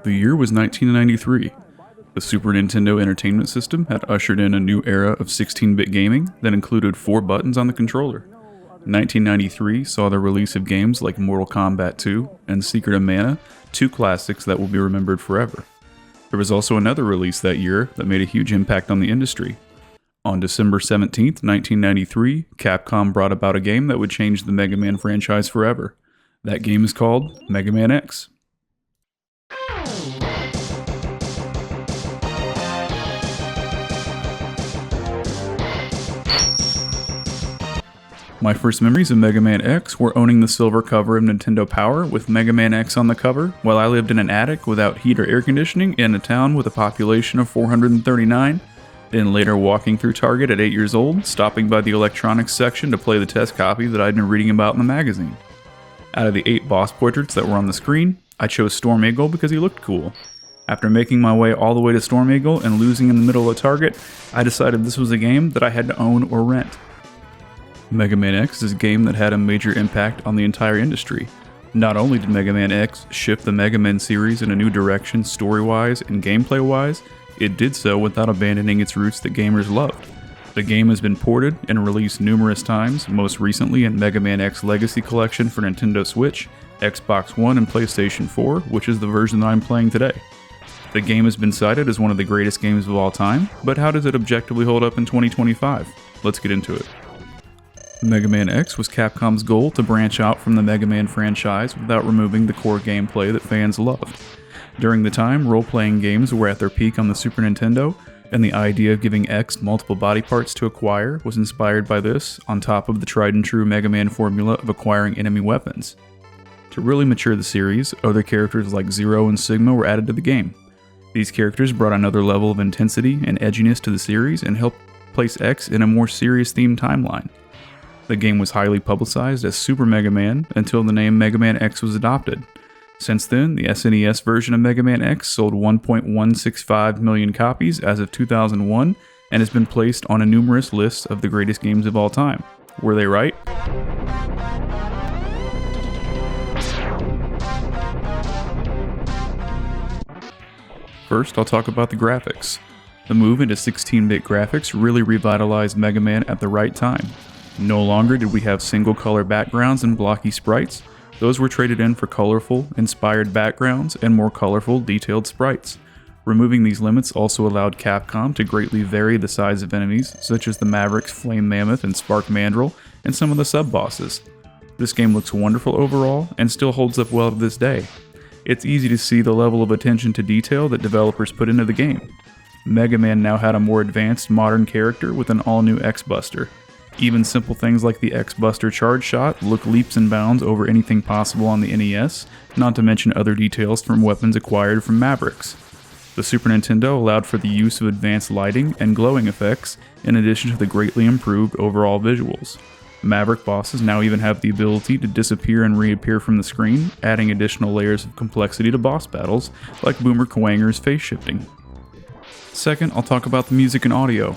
The year was 1993. The Super Nintendo Entertainment System had ushered in a new era of 16-bit gaming that included 4 buttons on the controller. 1993 saw the release of games like Mortal Kombat 2 and Secret of Mana, 2 classics that will be remembered forever. There was also another release that year that made a huge impact on the industry. On December 17, 1993, Capcom brought about a game that would change the Mega Man franchise forever. That game is called Mega Man X. My first memories of Mega Man X were owning the silver cover of Nintendo Power with Mega Man X on the cover while I lived in an attic without heat or air conditioning in a town with a population of 439, then later walking through Target at 8 years old, stopping by the electronics section to play the test copy that I'd been reading about in the magazine. Out of the 8 boss portraits that were on the screen, I chose Storm Eagle because he looked cool. After making my way all the way to Storm Eagle and losing in the middle of Target, I decided this was a game that I had to own or rent. Mega Man X is a game that had a major impact on the entire industry. Not only did Mega Man X shift the Mega Man series in a new direction story-wise and gameplay-wise, it did so without abandoning its roots that gamers loved. The game has been ported and released numerous times, most recently in Mega Man X Legacy Collection for Nintendo Switch, Xbox One, and PlayStation 4, which is the version that I'm playing today. The game has been cited as one of the greatest games of all time, but how does it objectively hold up in 2025? Let's get into it. Mega Man X was Capcom's goal to branch out from the Mega Man franchise without removing the core gameplay that fans loved. During the time, role-playing games were at their peak on the Super Nintendo, and the idea of giving X multiple body parts to acquire was inspired by this, on top of the tried-and-true Mega Man formula of acquiring enemy weapons. To really mature the series, other characters like Zero and Sigma were added to the game. These characters brought another level of intensity and edginess to the series and helped place X in a more serious-themed timeline. The game was highly publicized as Super Mega Man until the name Mega Man X was adopted. Since then, the SNES version of Mega Man X sold 1.165 million copies as of 2001 and has been placed on a numerous list of the greatest games of all time. Were they right? First, I'll talk about the graphics. The move into 16-bit graphics really revitalized Mega Man at the right time. No longer did we have single-color backgrounds and blocky sprites. Those were traded in for colorful, inspired backgrounds and more colorful, detailed sprites. Removing these limits also allowed Capcom to greatly vary the size of enemies, such as the Mavericks, Flame Mammoth, and Spark Mandrill, and some of the sub-bosses. This game looks wonderful overall, and still holds up well to this day. It's easy to see the level of attention to detail that developers put into the game. Mega Man now had a more advanced, modern character with an all-new X-Buster. Even simple things like the X-Buster charge shot look leaps and bounds over anything possible on the NES, not to mention other details from weapons acquired from Mavericks. The Super Nintendo allowed for the use of advanced lighting and glowing effects, in addition to the greatly improved overall visuals. Maverick bosses now even have the ability to disappear and reappear from the screen, adding additional layers of complexity to boss battles, like Boomer Kuwanger's face shifting. Second, I'll talk about the music and audio.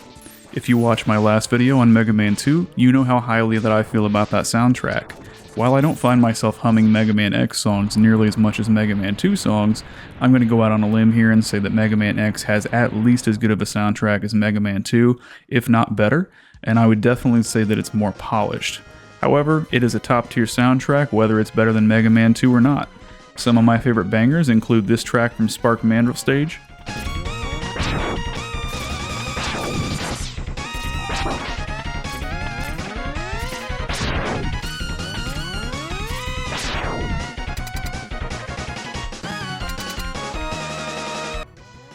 If you watched my last video on Mega Man 2, you know how highly that I feel about that soundtrack. While I don't find myself humming Mega Man X songs nearly as much as Mega Man 2 songs, I'm going to go out on a limb here and say that Mega Man X has at least as good of a soundtrack as Mega Man 2, if not better, and I would definitely say that it's more polished. However, it is a top-tier soundtrack whether it's better than Mega Man 2 or not. Some of my favorite bangers include this track from Spark Mandrill Stage,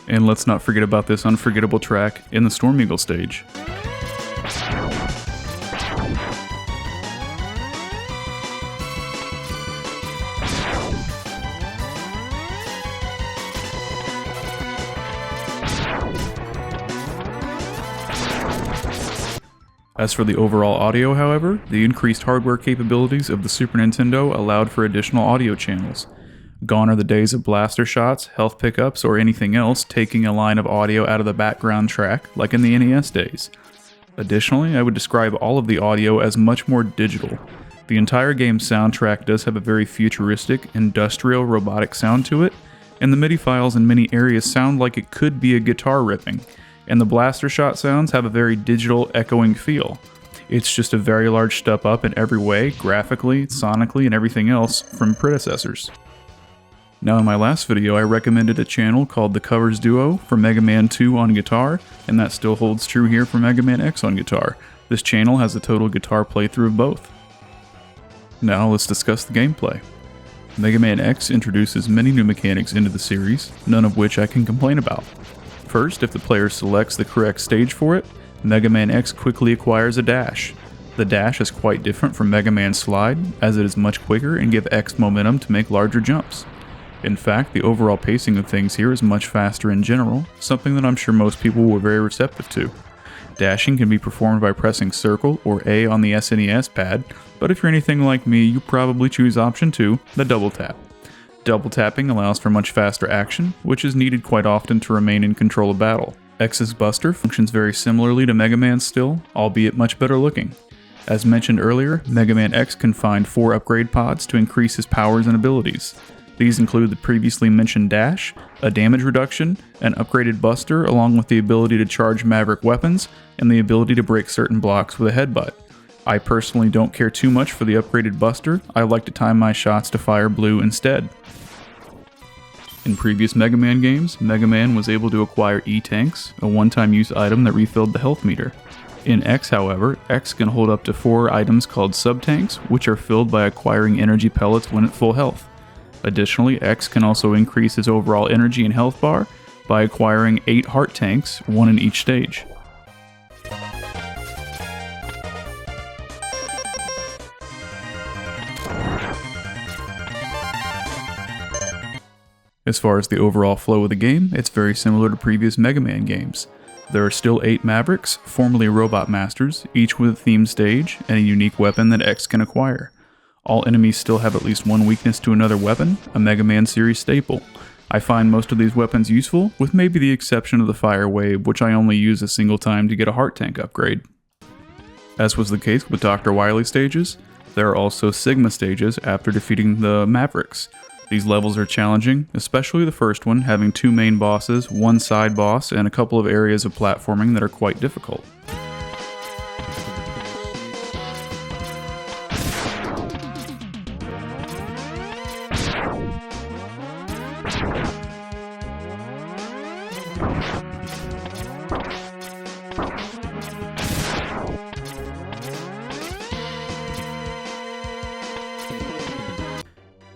and let's not forget about this unforgettable track in the Storm Eagle stage. As for the overall audio, however, the increased hardware capabilities of the Super Nintendo allowed for additional audio channels. Gone are the days of blaster shots, health pickups, or anything else taking a line of audio out of the background track, like in the NES days. Additionally, I would describe all of the audio as much more digital. The entire game's soundtrack does have a very futuristic, industrial, robotic sound to it, and the MIDI files in many areas sound like it could be a guitar ripping, and the blaster shot sounds have a very digital, echoing feel. It's just a very large step up in every way, graphically, sonically, and everything else from predecessors. Now in my last video I recommended a channel called The Covers Duo for Mega Man 2 on guitar, and that still holds true here for Mega Man X on guitar. This channel has a total guitar playthrough of both. Now let's discuss the gameplay. Mega Man X introduces many new mechanics into the series, none of which I can complain about. First, if the player selects the correct stage for it, Mega Man X quickly acquires a dash. The dash is quite different from Mega Man's slide, as it is much quicker and gives X momentum to make larger jumps. In fact, the overall pacing of things here is much faster in general, something that I'm sure most people were very receptive to. Dashing can be performed by pressing circle or A on the SNES pad, but if you're anything like me, you probably choose option 2, the double tap. Double tapping allows for much faster action, which is needed quite often to remain in control of battle. X's Buster functions very similarly to Mega Man still, albeit much better looking. As mentioned earlier, Mega Man X can find 4 upgrade pods to increase his powers and abilities. These include the previously mentioned dash, a damage reduction, an upgraded buster along with the ability to charge Maverick weapons, and the ability to break certain blocks with a headbutt. I personally don't care too much for the upgraded buster, I like to time my shots to fire blue instead. In previous Mega Man games, Mega Man was able to acquire E-Tanks, a one-time use item that refilled the health meter. In X, however, X can hold up to 4 items called sub-tanks, which are filled by acquiring energy pellets when at full health. Additionally, X can also increase his overall energy and health bar by acquiring 8 heart tanks, 1 in each stage. As far as the overall flow of the game, it's very similar to previous Mega Man games. There are still 8 Mavericks, formerly Robot Masters, each with a themed stage and a unique weapon that X can acquire. All enemies still have at least one weakness to another weapon, a Mega Man series staple. I find most of these weapons useful, with maybe the exception of the Fire Wave, which I only use a single time to get a heart tank upgrade. As was the case with Dr. Wily stages, there are also Sigma stages after defeating the Mavericks. These levels are challenging, especially the first one having 2 main bosses, 1 side boss, and a couple of areas of platforming that are quite difficult.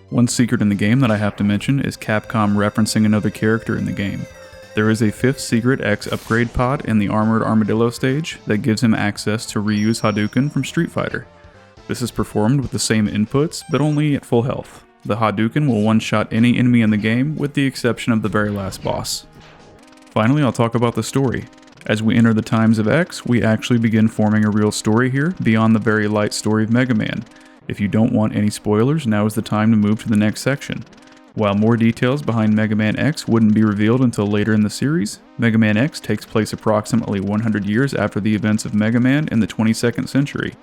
One secret in the game that I have to mention is Capcom referencing another character in the game. There is a 5th secret X upgrade pod in the Armored Armadillo stage that gives him access to Ryu's Hadouken from Street Fighter. This is performed with the same inputs, but only at full health. The Hadouken will one-shot any enemy in the game, with the exception of the very last boss. Finally, I'll talk about the story. As we enter the times of X, we actually begin forming a real story here, beyond the very light story of Mega Man. If you don't want any spoilers, now is the time to move to the next section. While more details behind Mega Man X wouldn't be revealed until later in the series, Mega Man X takes place approximately 100 years after the events of Mega Man in the 22nd century.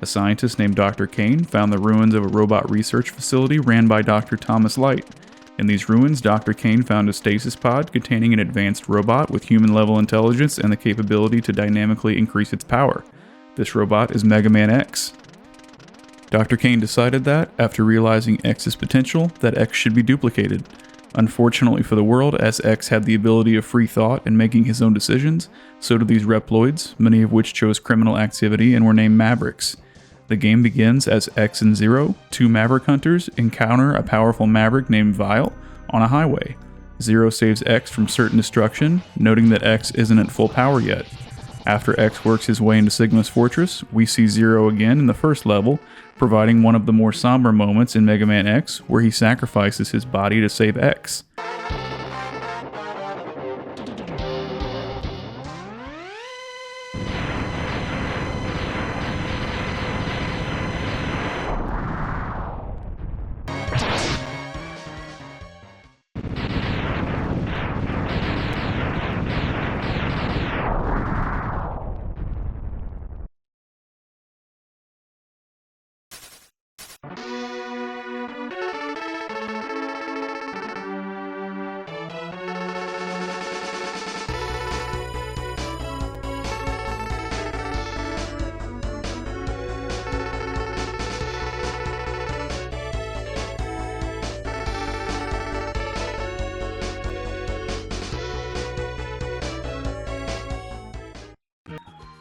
A scientist named Dr. Kane found the ruins of a robot research facility ran by Dr. Thomas Light. In these ruins, Dr. Kane found a stasis pod containing an advanced robot with human-level intelligence and the capability to dynamically increase its power. This robot is Mega Man X. Dr. Kane decided that, after realizing X's potential, that X should be duplicated. Unfortunately for the world, as X had the ability of free thought and making his own decisions, so do these Reploids, many of which chose criminal activity and were named Mavericks. The game begins as X and Zero, 2 Maverick hunters, encounter a powerful Maverick named Vile on a highway. Zero saves X from certain destruction, noting that X isn't at full power yet. After X works his way into Sigma's fortress, we see Zero again in the first level, providing one of the more somber moments in Mega Man X where he sacrifices his body to save X.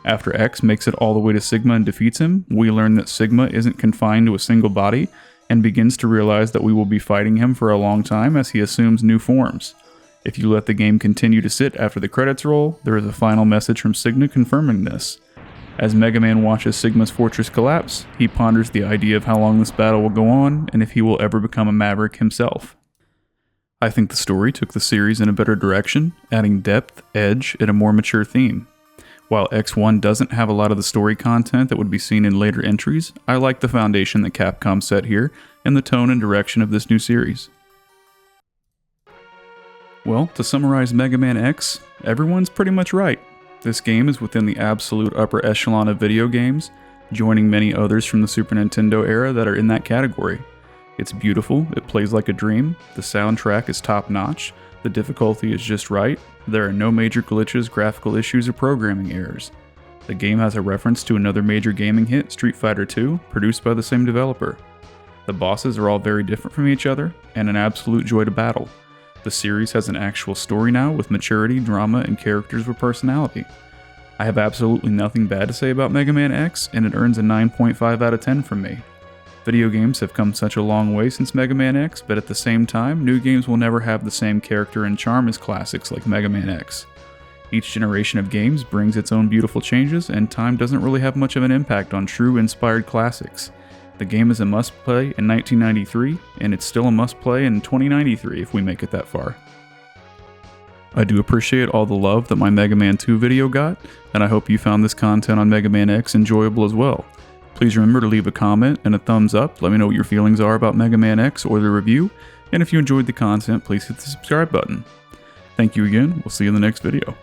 After X makes it all the way to Sigma and defeats him, we learn that Sigma isn't confined to a single body, and begins to realize that we will be fighting him for a long time as he assumes new forms. If you let the game continue to sit after the credits roll, there is a final message from Sigma confirming this. As Mega Man watches Sigma's fortress collapse, he ponders the idea of how long this battle will go on, and if he will ever become a Maverick himself. I think the story took the series in a better direction, adding depth, edge, and a more mature theme. While X1 doesn't have a lot of the story content that would be seen in later entries, I like the foundation that Capcom set here, and the tone and direction of this new series. Well, to summarize Mega Man X, everyone's pretty much right. This game is within the absolute upper echelon of video games, joining many others from the Super Nintendo era that are in that category. It's beautiful, it plays like a dream, the soundtrack is top notch, the difficulty is just right, there are no major glitches, graphical issues, or programming errors. The game has a reference to another major gaming hit, Street Fighter II, produced by the same developer. The bosses are all very different from each other, and an absolute joy to battle. The series has an actual story now with maturity, drama, and characters with personality. I have absolutely nothing bad to say about Mega Man X, and it earns a 9.5 out of 10 from me. Video games have come such a long way since Mega Man X, but at the same time, new games will never have the same character and charm as classics like Mega Man X. Each generation of games brings its own beautiful changes, and time doesn't really have much of an impact on true inspired classics. The game is a must-play in 1993, and it's still a must-play in 2093 if we make it that far. I do appreciate all the love that my Mega Man 2 video got, and I hope you found this content on Mega Man X enjoyable as well. Please remember to leave a comment and a thumbs up, let me know what your feelings are about Mega Man X or the review, and if you enjoyed the content, please hit the subscribe button. Thank you again, we'll see you in the next video.